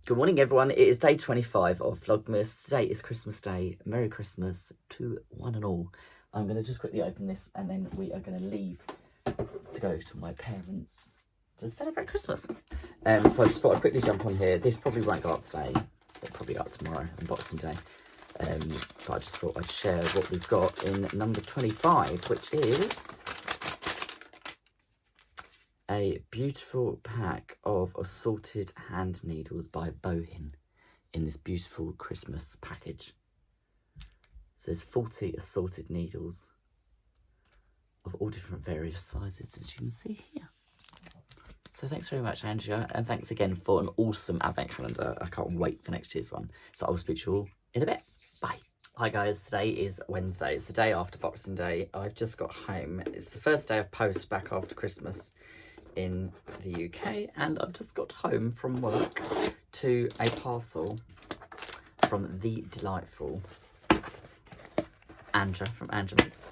Good morning, everyone. It is day 25 of Vlogmas. Today is Christmas Day. Merry Christmas to one and all. I'm going to just quickly open this and then we are going to leave to go to my parents to celebrate Christmas. So I just thought I'd quickly jump on here. This probably won't go up today. It'll probably go up tomorrow on Boxing Day. But I just thought I'd share what we've got in number 25, which is a beautiful pack of assorted hand needles by Bohin in this beautiful Christmas package. So there's 40 assorted needles of all different various sizes, as you can see here. So thanks very much, Andrea, and thanks again for an awesome advent calendar. I can't wait for next year's one. So I will speak to you all in a bit. Bye. Hi guys, today is Wednesday. It's the day after Boxing Day. I've just got home. It's the first day of post back after Christmas in the UK, and I've just got home from work to a parcel from the delightful Andrea from Andrea Mix.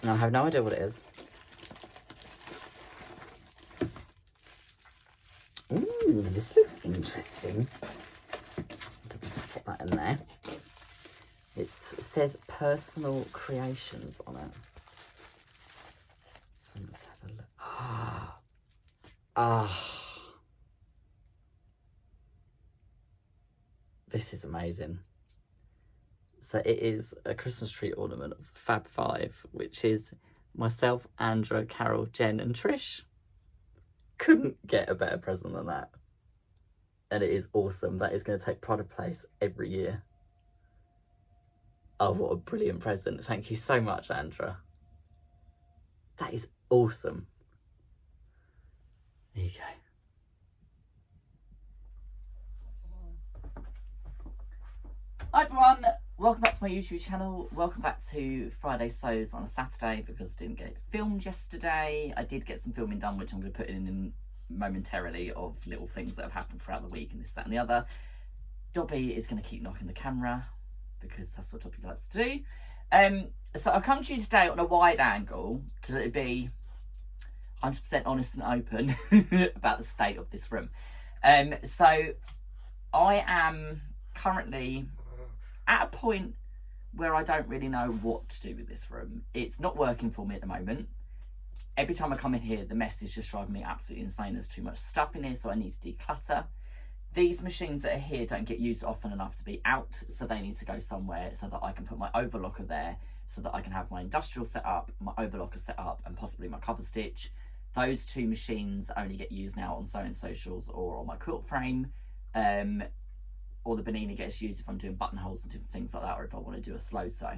Now I have no idea what it is. Ooh, this looks interesting. So put that in there. It says personal creations on it. So let's have a look. This is amazing. So it is a Christmas tree ornament of Fab Five, which is myself, Andrea, Carol, Jen and Trish. Couldn't get a better present than that. And it is awesome. That is going to take pride of place every year. Oh, what a brilliant present. Thank you so much, Andrea. That is awesome. There you go. Hi everyone, welcome back to my YouTube channel. Welcome back to Friday Sews on a Saturday because I didn't get it filmed yesterday. I did get some filming done, which I'm going to put in momentarily, of little things that have happened throughout the week and this, that and the other. Dobby is going to keep knocking the camera because that's what Dobby likes to do. So I've come to you today on a wide angle to be 100% honest and open about the state of this room. So I am currently at a point where I don't really know what to do with this room. It's not working for me at the moment. Every time I come in here, the mess is just driving me absolutely insane. There's too much stuff in here, so I need to declutter. These machines that are here don't get used often enough to be out, so they need to go somewhere so that I can put my overlocker there, so that I can have my industrial set up, my overlocker set up, and possibly my cover stitch. Those two machines only get used now on sewing socials or on my quilt frame. Or the Benini gets used if I'm doing buttonholes and different things like that, or if I want to do a slow sew.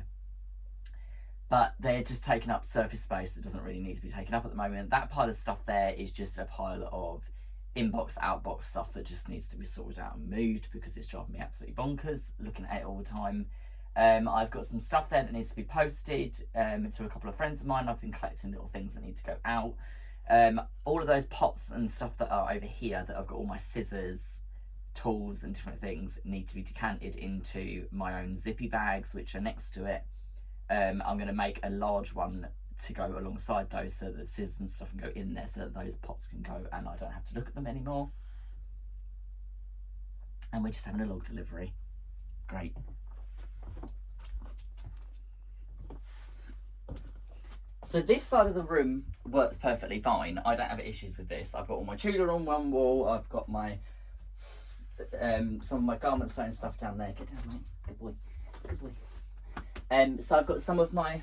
But they're just taking up surface space that doesn't really need to be taken up at the moment. That pile of stuff there is just a pile of inbox, outbox stuff that just needs to be sorted out and moved because it's driving me absolutely bonkers looking at it all the time. I've got some stuff there that needs to be posted to a couple of friends of mine. I've been collecting little things that need to go out. All of those pots and stuff that are over here that I've got all my scissors, tools and different things need to be decanted into my own zippy bags, which are next to it. I'm going to make a large one to go alongside those so that scissors and stuff can go in there so that those pots can go and I don't have to look at them anymore. And we're just having a log delivery. Great. So this side of the room works perfectly fine. I don't have issues with this. I've got all my tulle on one wall. I've got my some of my garment sewing stuff down there. Get down, mate. Good boy. Good boy. So I've got some of my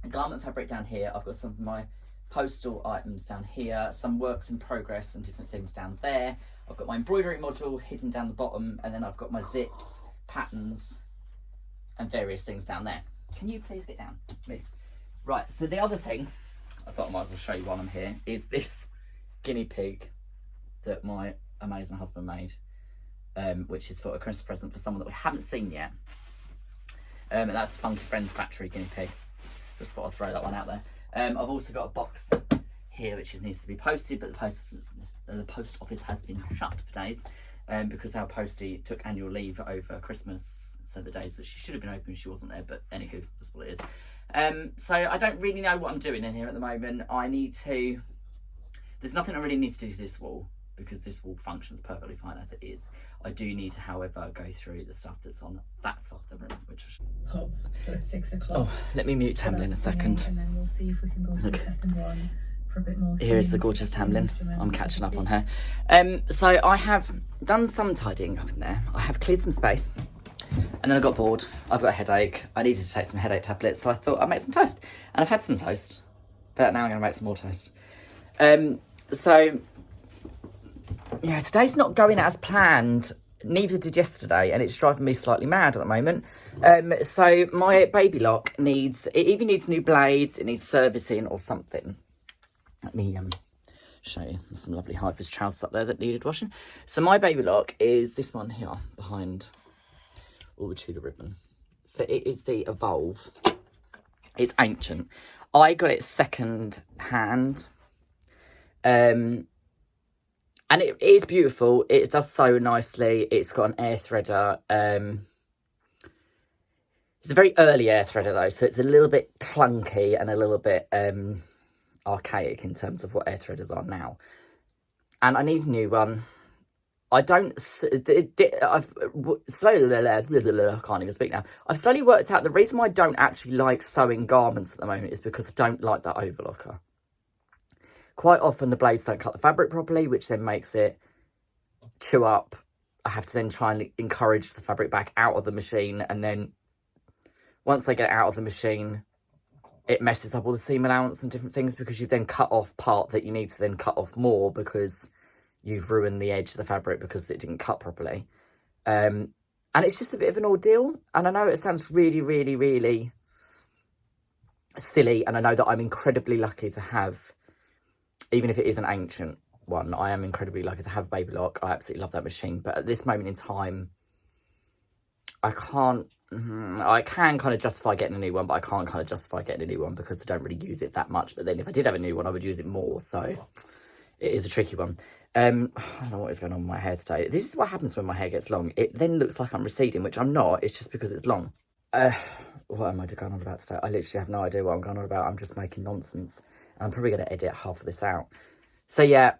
garment fabric down here. I've got some of my postal items down here. Some works in progress and different things down there. I've got my embroidery module hidden down the bottom, and then I've got my zips, patterns, and various things down there. Can you please get down? Move. Right. So the other thing I thought I might as well show you while I'm here is this guinea pig that my amazing husband made. Which is for a Christmas present for someone that we haven't seen yet. And that's the Funky Friends Factory guinea pig. Just thought I'd throw that one out there. I've also got a box here which needs to be posted, but the post office has been shut for days because our postie took annual leave over Christmas, so the days that she should have been open she wasn't there, but anywho, that's what it is. So I don't really know what I'm doing in here at the moment. There's nothing I really need to do to this wall. because this wall functions perfectly fine as it is. I do need to, however, go through the stuff that's on that side of the room, which Oh, so it's 6 o'clock. Oh, let me mute Tamlin a second. And then we'll see if we can go for the second one for a bit more. Here is the gorgeous Tamlin. I'm catching up on her. So I have done some tidying up in there. I have cleared some space. And then I got bored. I've got a headache. I needed to take some headache tablets, so I thought I'd make some toast. And I've had some toast, but now I'm going to make some more toast. So, yeah, today's not going as planned. Neither did yesterday, and it's driving me slightly mad at the moment. So my baby lock it either needs new blades, it needs servicing or something. Let me show you. There's some lovely high-vis trousers up there that needed washing. So my baby lock is this one here behind all the Tudor ribbon. So it is the Evolve. It's ancient. I got it second hand. And it is beautiful. It does sew nicely. It's got an air thredder. It's a very early air thredder though, so it's a little bit clunky and a little bit archaic in terms of what air threaders are now. And I need a new one. I can't even speak now. I've slowly worked out the reason why I don't actually like sewing garments at the moment is because I don't like that overlocker. Quite often the blades don't cut the fabric properly, which then makes it chew up. I have to then try and encourage the fabric back out of the machine. And then once they get out of the machine, it messes up all the seam allowance and different things because you've then cut off part that you need to then cut off more because you've ruined the edge of the fabric because it didn't cut properly. And it's just a bit of an ordeal. And I know it sounds really, really, really silly. And I know that I'm incredibly lucky to have, even if it is an ancient one, I am incredibly lucky to have a baby lock. I absolutely love that machine. But at this moment in time, I can kind of justify getting a new one, but I can't kind of justify getting a new one because I don't really use it that much. But then if I did have a new one, I would use it more. So it is a tricky one. I don't know what is going on with my hair today. This is what happens when my hair gets long. It then looks like I'm receding, which I'm not. It's just because it's long. What am I going on about today? I literally have no idea what I'm going on about. I'm just making nonsense. And I'm probably going to edit half of this out. So, yeah,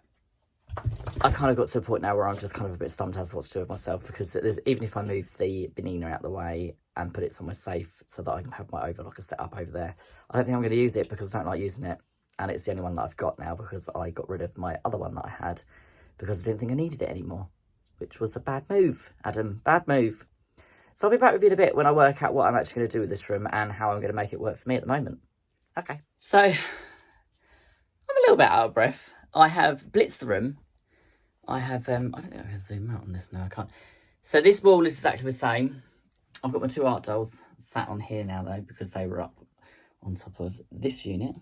I've kind of got to a point now where I'm just kind of a bit stumped as to what to do with myself. Because even if I move the Benina out the way and put it somewhere safe so that I can have my overlocker set up over there, I don't think I'm going to use it because I don't like using it. And it's the only one that I've got now because I got rid of my other one that I had because I didn't think I needed it anymore, which was a bad move, Adam. Bad move. So I'll be back with you in a bit when I work out what I'm actually going to do with this room and how I'm going to make it work for me at the moment. Okay. So I'm a little bit out of breath. I have blitzed the room. I have, I don't think I can zoom out on this now. I can't. So this wall is exactly the same. I've got my two art dolls sat on here now though because they were up on top of this unit.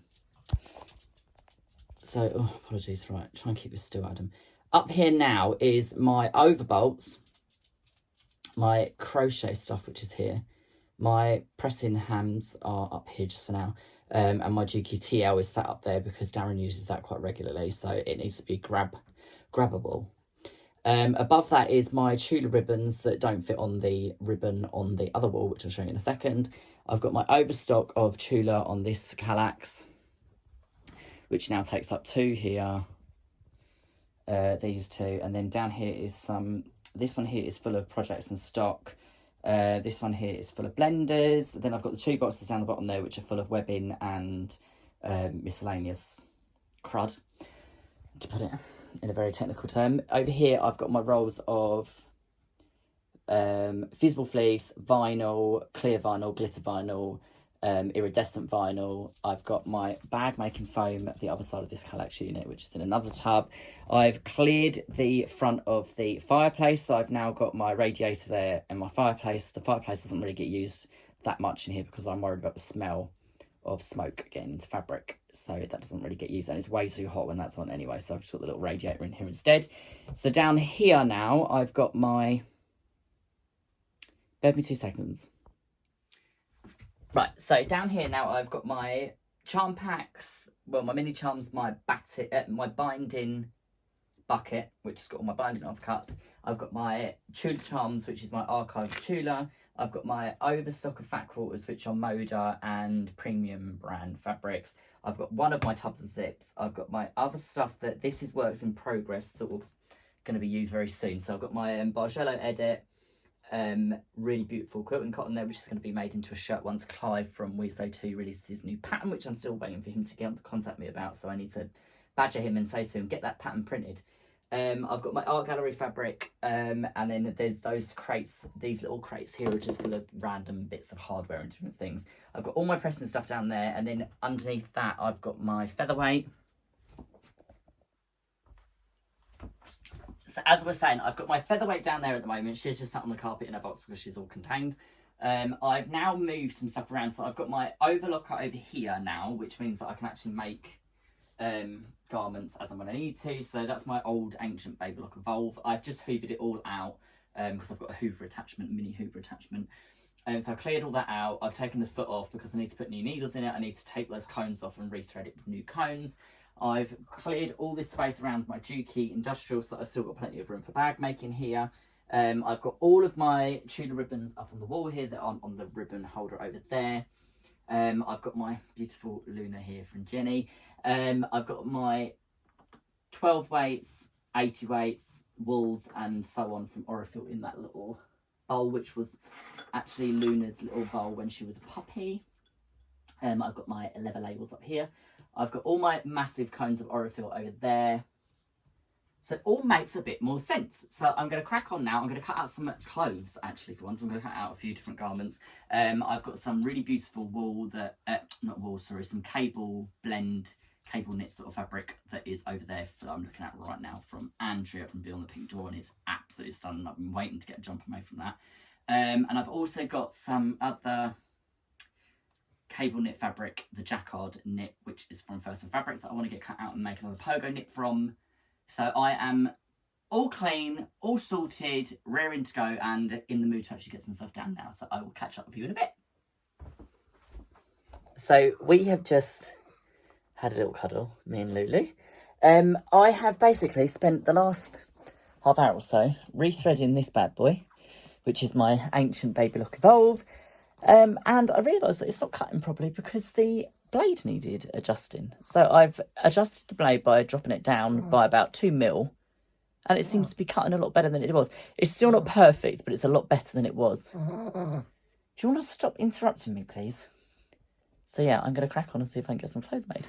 So, oh, apologies, right, try and keep this still, Adam. Up here now is my overbolts, my crochet stuff, which is here. My pressing hands are up here just for now. And my Juki TL is sat up there because Darren uses that quite regularly, so it needs to be grabbable. Above that is my Tudor ribbons that don't fit on the ribbon on the other wall, which I'll show you in a second. I've got my overstock of Tula on this Kallax, which now takes up two here, these two, and then down here is this one here is full of projects and stock, this one here is full of blenders, then I've got the two boxes down the bottom there which are full of webbing and miscellaneous crud, to put it in a very technical term. Over here I've got my rolls of fusible fleece, vinyl, clear vinyl, glitter vinyl, iridescent vinyl. I've got my bag making foam at the other side of this Kallax unit, which is in another tub. I've cleared the front of the fireplace, so I've now got my radiator there and my fireplace. The fireplace doesn't really get used that much in here because I'm worried about the smell of smoke getting into fabric, so that doesn't really get used, and it's way too hot when that's on anyway, so I've just got the little radiator in here instead. So down here now I've got my, bear with me 2 seconds. Right, so down here now I've got my charm packs, well, my mini charms, my binding bucket, which has got all my binding offcuts. I've got my Tula Charms, which is my archive Tula. I've got my Overstock of fat quarters, which are Moda and premium brand fabrics. I've got one of my tubs of zips. I've got my other stuff that this is works in progress, sort of going to be used very soon. So I've got my Bargello Edit, really beautiful quilting cotton there, which is going to be made into a shirt once Clive from We So 2 releases his new pattern, which I'm still waiting for him to get on to contact me about. So I need to badger him and say to him, get that pattern printed. I've got my art gallery fabric, and then there's those crates, these little crates here are just full of random bits of hardware and different things. I've got all my pressing stuff down there, and then underneath that I've got my featherweight. So as I was saying, I've got my featherweight down there at the moment. She's just sat on the carpet in her box because she's all contained. I've now moved some stuff around, so I've got my overlocker over here now, which means that I can actually make garments as and when I need to. So that's my old ancient baby lock Evolve. I've just hoovered it all out because I've got a hoover attachment, mini hoover attachment. So I cleared all that out. I've taken the foot off because I need to put new needles in it. I need to take those cones off and rethread it with new cones. I've cleared all this space around my Dukey industrial, so I've still got plenty of room for bag making here. I've got all of my Tula ribbons up on the wall here that aren't on the ribbon holder over there. I've got my beautiful Luna here from Jenny. I've got my 12 weights, 80 weights, wools and so on from Orifil in that little bowl, which was actually Luna's little bowl when she was a puppy. I've got my leather labels up here. I've got all my massive cones of Orifil over there. So it all makes a bit more sense. So I'm going to crack on now. I'm going to cut out some clothes, actually, for once. I'm going to cut out a few different garments. I've got some really beautiful wool that, not wool, sorry, some cable blend, cable knit sort of fabric that is over there that I'm looking at right now from Andrea from Beyond the Pink Door, and it's absolutely stunning. I've been waiting to get a jumper made from that. And I've also got some other cable knit fabric, the Jacquard knit, which is from First Fabrics that I want to get cut out and make another pogo knit from. So I am all clean, all sorted, raring to go, and in the mood to actually get some stuff down now. So I will catch up with you in a bit. So we have just had a little cuddle, me and Lulu. I have basically spent the last half hour or so rethreading this bad boy, which is my ancient baby lock Evolve. And I realised that it's not cutting properly because the blade needed adjusting. So I've adjusted the blade by dropping it down by about 2 mil, and it seems to be cutting a lot better than it was. It's still not perfect, but it's a lot better than it was. Do you want to stop interrupting me, please? So yeah, I'm going to crack on and see if I can get some clothes made.